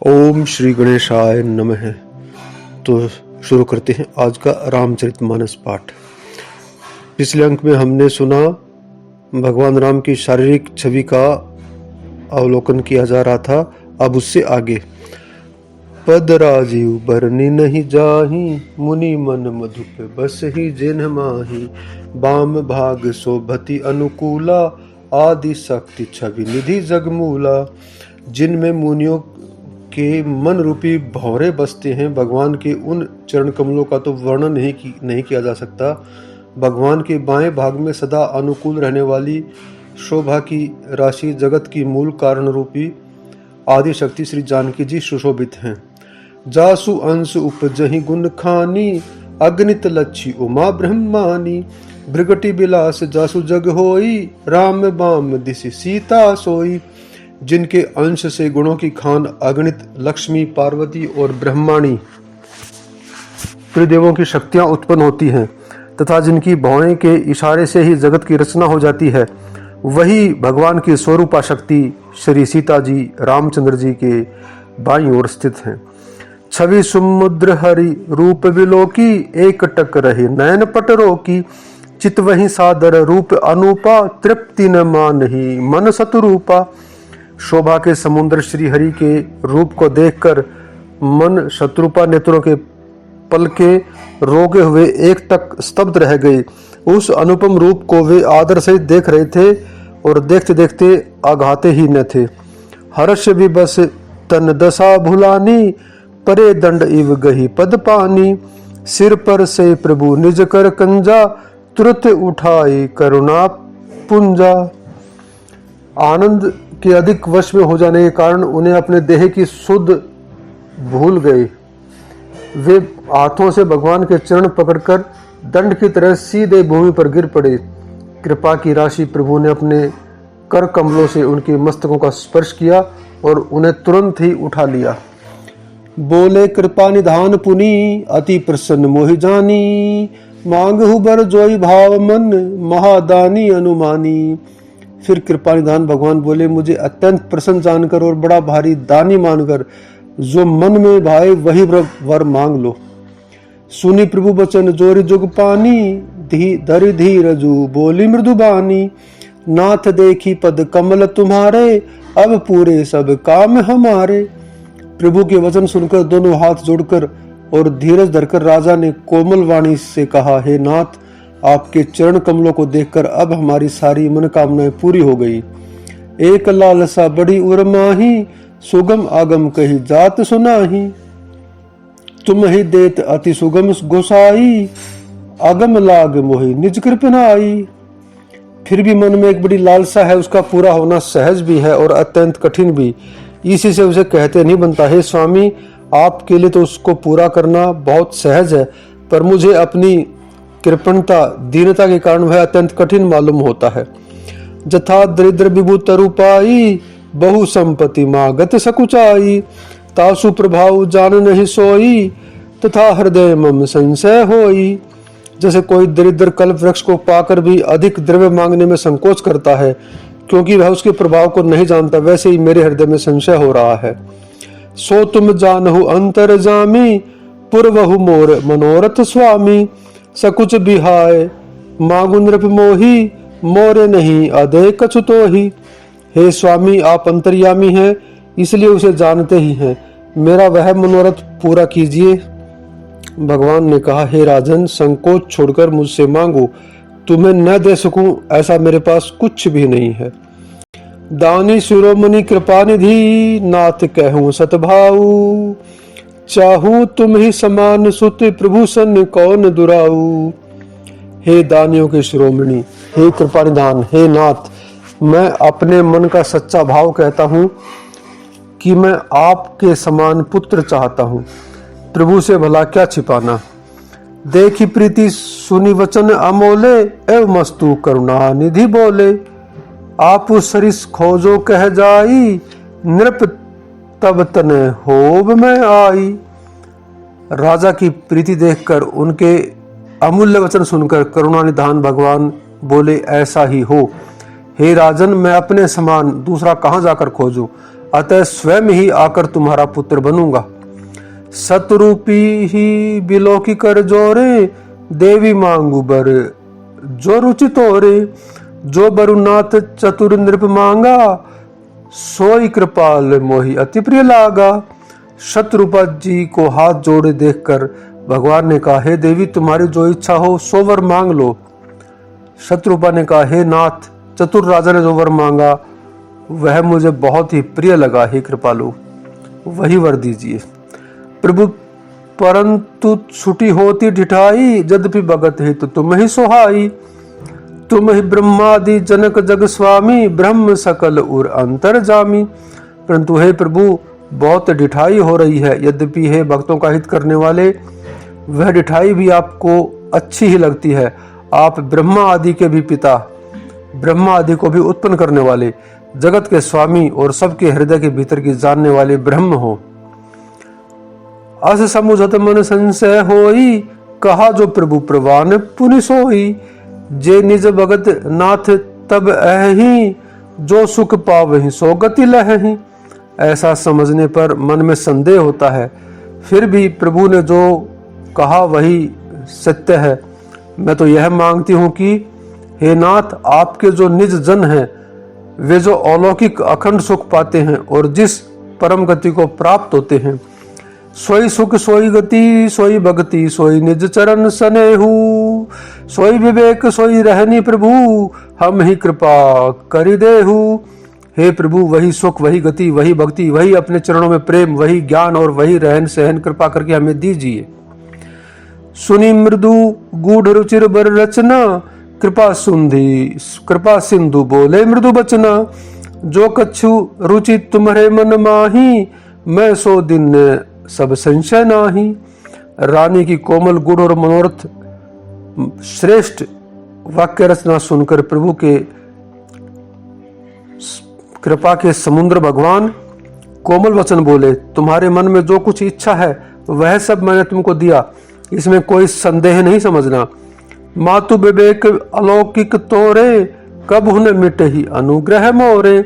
ओम श्री गणेशाय नमः। तो शुरू करते हैं आज का रामचरितमानस पाठ। पिछले अंक में हमने सुना भगवान राम की शारीरिक छवि का अवलोकन किया जा रहा था। अब उससे आगे पद राजीव बरनी नहीं जाही, मुनि मन मधुप बस ही जेन माही, बाम भाग शोभति अनुकूला, आदि शक्ति छवि निधि जगमूला। जिनमें मुनियों के मन रूपी भौरे बसते हैं, भगवान के उन चरण कमलों का तो वर्णन नहीं किया जा सकता। भगवान के बाएं भाग में सदा अनुकूल रहने वाली शोभा की राशि जगत की मूल कारण रूपी आदि शक्ति श्री जानकी जी सुशोभित हैं। जासु अंश उपजहि गुण खानी, अगणित लच्छी उमा ब्रह्मानी, भृगटी बिलास जासु जग होई, राम बाम दिशि सीता सोई। जिनके अंश से गुणों की खान अगणित लक्ष्मी, पार्वती और ब्रह्माणी त्रिदेवों की शक्तियां उत्पन्न होती हैं तथा जिनकी भौएं के इशारे से ही जगत की रचना हो जाती है, वही भगवान की स्वरूपा शक्ति श्री सीता जी रामचंद्र जी के बाईं ओर स्थित हैं। छवि समुद्र हरि रूप विलोकी, एक टक रहे नयन पट रोकी, चित वही सादर रूप अनूपा, तृप्ति न मानही मन सतरूपा। शोभा के समुद्र श्री हरि के रूप को देखकर मन शत्रुपा नेत्रों के पलके रोके हुए एक तक स्तब्ध रह गए। उस अनुपम रूप को वे आदर से देख रहे थे और देखते देखते आघाते ही न थे। हर्ष विबस तन दशा भुलानी, परे दंड इव गही पद पानी, सिर पर से प्रभु निज कर कंजा, तुरत उठाई करुणा पुंजा। आनंद के अधिक वश में हो जाने के कारण उन्हें अपने देह की सुध भूल गए। वे हाथों से भगवान के चरण पकड़कर दंड की तरह सीधे भूमि पर गिर पड़े। कृपा की राशि प्रभु ने अपने कर कमलों से उनके मस्तकों का स्पर्श किया और उन्हें तुरंत ही उठा लिया। बोले कृपा निधान पुनि, अति प्रसन्न मोहि जानी, मांगहु बर जोई भाव मन, महादानी अनुमानी। फिर कृपा निधान भगवान बोले, मुझे अत्यंत प्रसन्न जानकर और बड़ा भारी दानी मानकर जो मन में भाए वही वर मांग लो। सुनी प्रभु बचन जोरी जुग पानी, धरि धीरजु बोली मृदुबानी, नाथ देखी पद कमल तुम्हारे, अब पूरे सब काम हमारे। प्रभु के वचन सुनकर दोनों हाथ जोड़कर और धीरज धरकर राजा ने कोमल वाणी से कहा, हे नाथ, आपके चरण कमलों को देखकर अब हमारी सारी मनोकामनाएं पूरी हो गई। एक लालसा बड़ी उर्माही, सुगम आगम कही जात सुनाही, तुम ही देत अति सुगम गोसाई, आगम लाग मोहि निज कृपनाई। फिर भी मन में एक बड़ी लालसा है, उसका पूरा होना सहज भी है और अत्यंत कठिन भी। इसी से उसे कहते नहीं बनता। हे स्वामी, आपके लिए तो उसको पूरा करना बहुत सहज है, पर मुझे अपनी कृपणता दीनता के कारण वह अत्यंत कठिन मालूम होता है। जथा दरिद्र विभु तरुपाई, बहु संपत्ति मागत सकुचाई, तासु प्रभाव जान नहीं सोई, तथा हृदय मम संशय होई। जैसे कोई दरिद्र कल्प वृक्ष को पाकर भी अधिक द्रव्य मांगने में संकोच करता है क्योंकि वह उसके प्रभाव को नहीं जानता, वैसे ही मेरे हृदय में संशय हो रहा है। सो तुम जानहु अंतर जामी, पूर्वहु मोर मनोरथ स्वामी, सकुच बिहाय मांगु नृप मोही, मोरे नहीं अदय कछु तोही। हे स्वामी, आप अंतर्यामी हैं, इसलिए उसे जानते ही हैं, मेरा वह मनोरथ पूरा कीजिए। भगवान ने कहा, हे राजन, संकोच छोड़कर मुझसे मांगो, तुम्हें न दे सकूं ऐसा मेरे पास कुछ भी नहीं है। दानी शिरोमणि कृपा निधि, नाथ कहूं सतभाऊ, चाहूं तुम ही समान सुत, प्रभु सन कौन दुराऊ। हे दानियों के शिरोमणि, हे कृपा निधान, हे नाथ, मैं अपने मन का सच्चा भाव कहता हूं कि मैं आपके समान पुत्र चाहता हूं। प्रभु से भला क्या छिपाना। देखी प्रीति सुनी वचन अमोले, एवं मस्तु करुणा निधि बोले, आप सरिस खोजो कह जाई, नृप तब तन होब में आई। राजा की प्रीति देखकर, उनके अमूल्य वचन सुनकर करुणा निधान भगवान बोले, ऐसा ही हो। हे राजन, मैं अपने समान दूसरा कहाँ जाकर खोजूं। अतः स्वयं ही आकर तुम्हारा पुत्र बनूंगा। सतरूपी ही बिलोकी कर जोरे, देवी मांगू बर जो रुचि तोरे। जो बरुनाथ चतुर नृप मांगा, सोई कृपाल मोहि अति प्रिय लागा। शत्रुपा जी को हाथ जोड़े देखकर भगवान ने कहा, हे देवी, तुम्हारी जो इच्छा हो सो वर मांग लो। शत्रुपा ने कहा, हे नाथ, चतुर राजा ने जो वर मांगा वह मुझे बहुत ही प्रिय लगा। हे कृपालु, वही वर दीजिए। प्रभु, परंतु छुटी होती ढिठाई, यद्यपि भगत हित तुम ही सोहाई। तुम ही ब्रह्मादि जनक जग स्वामी, ब्रह्म सकल उर अंतर जामी। परंतु हे प्रभु, बहुत ढिठाई हो रही है। यद्यपि हे भक्तों का हित करने वाले, वह ढिठाई भी आपको अच्छी ही लगती है। आप ब्रह्मा आदि के भी पिता, ब्रह्मा आदि को भी उत्पन्न करने वाले, जगत के स्वामी और सबके हृदय के भीतर की जानने वाले ब्रह्म हो। अस समुझत मन संशय होई, कहा जो प्रभु प्रवान पुनि सोई। जे निज भगत नाथ तब अहि, जो सुख पावहि सो गति लहहि। ऐसा समझने पर मन में संदेह होता है, फिर भी प्रभु ने जो कहा वही सत्य है। मैं तो यह मांगती हूँ कि हे नाथ, आपके जो निज जन हैं वे जो अलौकिक अखंड सुख पाते हैं और जिस परम गति को प्राप्त होते हैं, सोई सुख सोई गति सोई भक्ति सोई निज चरण सनेहु। सोई विवेक सोई रहनी प्रभु, हम ही कृपा करि देहु। हे प्रभु, वही सुख वही गति वही भक्ति वही अपने चरणों में प्रेम वही ज्ञान और वही रहन सहन कृपा करके हमें दीजिए। सुनी मृदु गूढ़ रुचिर बर रचना, कृपा सिंधु बोले मृदु बचना। जो कछु रुचि तुम्हारे मन माही, मैं सो दिन सब संशय नाही। रानी की कोमल गुण और मनोरथ श्रेष्ठ वाक्य रचना सुनकर प्रभु के कृपा के समुद्र भगवान कोमल वचन बोले, तुम्हारे मन में जो कुछ इच्छा है वह सब मैंने तुमको दिया, इसमें कोई संदेह नहीं समझना। मातु विवेक अलौकिक तोरे, कब हुन मिटे ही अनुग्रह मोरे।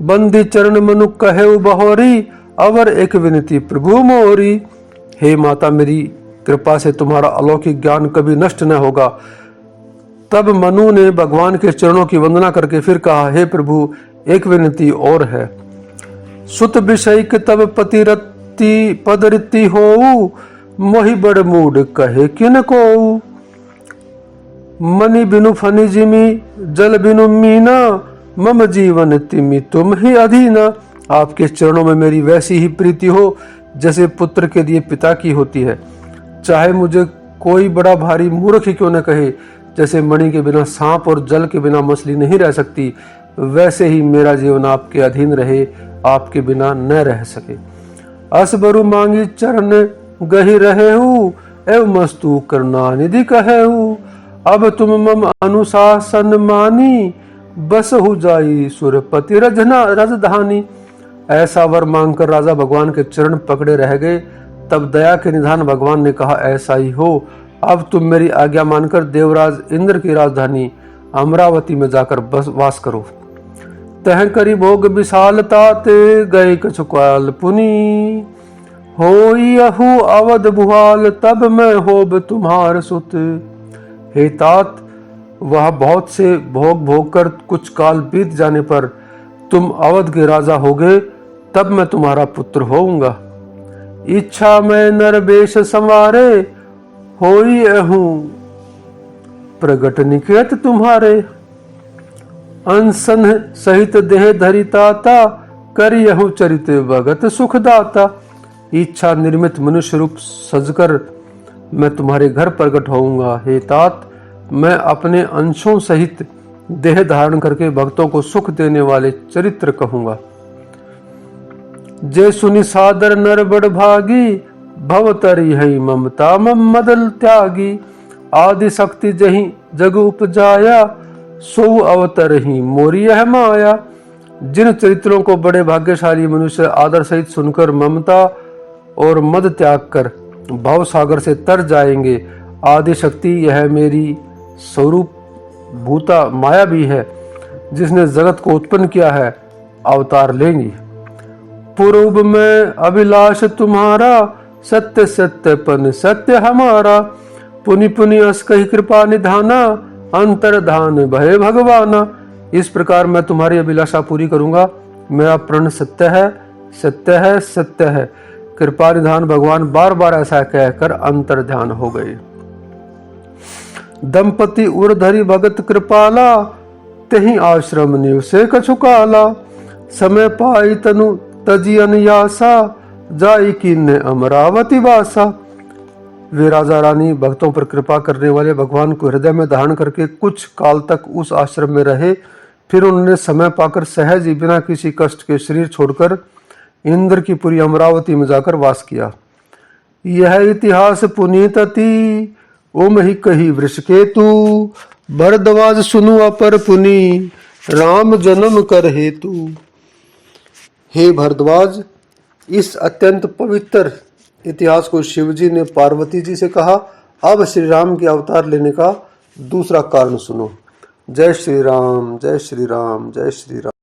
बंदी चरण मनु कहे बहोरी, अवर एक विनती प्रभु मोरी। हे माता, मेरी कृपा से तुम्हारा अलौकिक ज्ञान कभी नष्ट न होगा। तब मनु ने भगवान के चरणों की वंदना करके फिर कहा, हे प्रभु, एक विनती और है। सुत विषय के तब पतिरति पदरिति हो, मोहि बड़ मूड कहे किन को। मणि बिनु फनि जिमी, जल बिनु मीना, मम जीवन तिमि तुम ही अधीना। आपके चरणों में मेरी वैसी ही प्रीति हो जैसे पुत्र के लिए पिता की होती है। चाहे मुझे कोई बड़ा भारी मूर्ख ही क्यों न कहे, जैसे मणि के बिना सांप और जल के बिना मछली नहीं रह सकती, वैसे ही मेरा जीवन आपके अधीन रहे, आपके बिना न रह सके। असबरु मांगी चरण गहि रहे हूँ, एव मस्तु करना निधि कहे हूँ। अब तुम मम अनुशासन मानी, बस हो जाई सुरपति रजधानी। ऐसा वर मांगकर राजा भगवान के चरण पकड़े रह गए। तब दया के निधान भगवान ने कहा, ऐसा ही हो। अब तुम मेरी आज्ञा मानकर देवराज इंद्र की राजधानी अमरावती में जाकर बस वास करो। तह करी भोग विशालता ते, गए कछु काल पुनी। होई अहु अवध भुआल, तब मैं होब तुम्हार सुत। हे तात, वह बहुत से भोग भोग कर कुछ काल बीत जाने पर तुम अवध के राजा होगे, तब मैं तुम्हारा पुत्र होऊंगा। इच्छा में नर बेश संवारे, होई अहूं प्रगट निकेत तुम्हारे। अनसन सहित देह धरि ताता, करी अहूं चरित भगत सुखदाता। इच्छा निर्मित मनुष्य रूप सजकर मैं तुम्हारे घर प्रकट होऊंगा। हे तात, मैं अपने अंशों सहित देह धारण करके भक्तों को सुख देने वाले चरित्र कहूंगा। जे सुनि सादर नर बड़ भागी, भवतरी है ममता मम मदल त्यागी। आदि शक्ति जही जग उपजाया, सो अवतर ही मोरी यह माया। जिन चरित्रों को बड़े भाग्यशाली मनुष्य आदर सहित सुनकर ममता और मद त्याग कर भाव सागर से तर जाएंगे, आदि शक्ति यह मेरी स्वरूप भूता माया भी है, जिसने जगत को उत्पन्न किया है, अवतार लेंगी। पूर्व में अभिलाष तुम्हारा, सत्य सत्यपन सत्य हमारा। पुनि पुनि अस कही कृपा निधाना, अंतर्धान भय भगवाना। इस प्रकार मैं तुम्हारी अभिलाषा पूरी करूंगा। मेरा प्रण सत्य है, सत्य है, सत्य है। कृपा निधान भगवान बार बार ऐसा कहकर अंतर्ध्यान हो गए। दंपति उर्धरी भगत कृपाला, तेहि आश्रम निवसे कछु काला। समय पाई तनु तजी अनयासा, जाई कीन्ने अमरावती वासा। वे राजा रानी भक्तों पर कृपा करने वाले भगवान को हृदय में धारण करके कुछ काल तक उस आश्रम में रहे। फिर उन्होंने समय पाकर सहज ही बिना किसी कष्ट के शरीर छोड़कर इंद्र की पुरी अमरावती में जाकर वास किया। यह इतिहास पुनीत अति, ओम ही कही वृषकेतु। भरद्वाज सुनु अपर पुनि, राम जन्म कर हेतु। हे भरद्वाज, इस अत्यंत पवित्र इतिहास को शिवजी ने पार्वती जी से कहा। अब श्री राम के अवतार लेने का दूसरा कारण सुनो। जय श्री राम, जय श्री राम, जय श्री राम।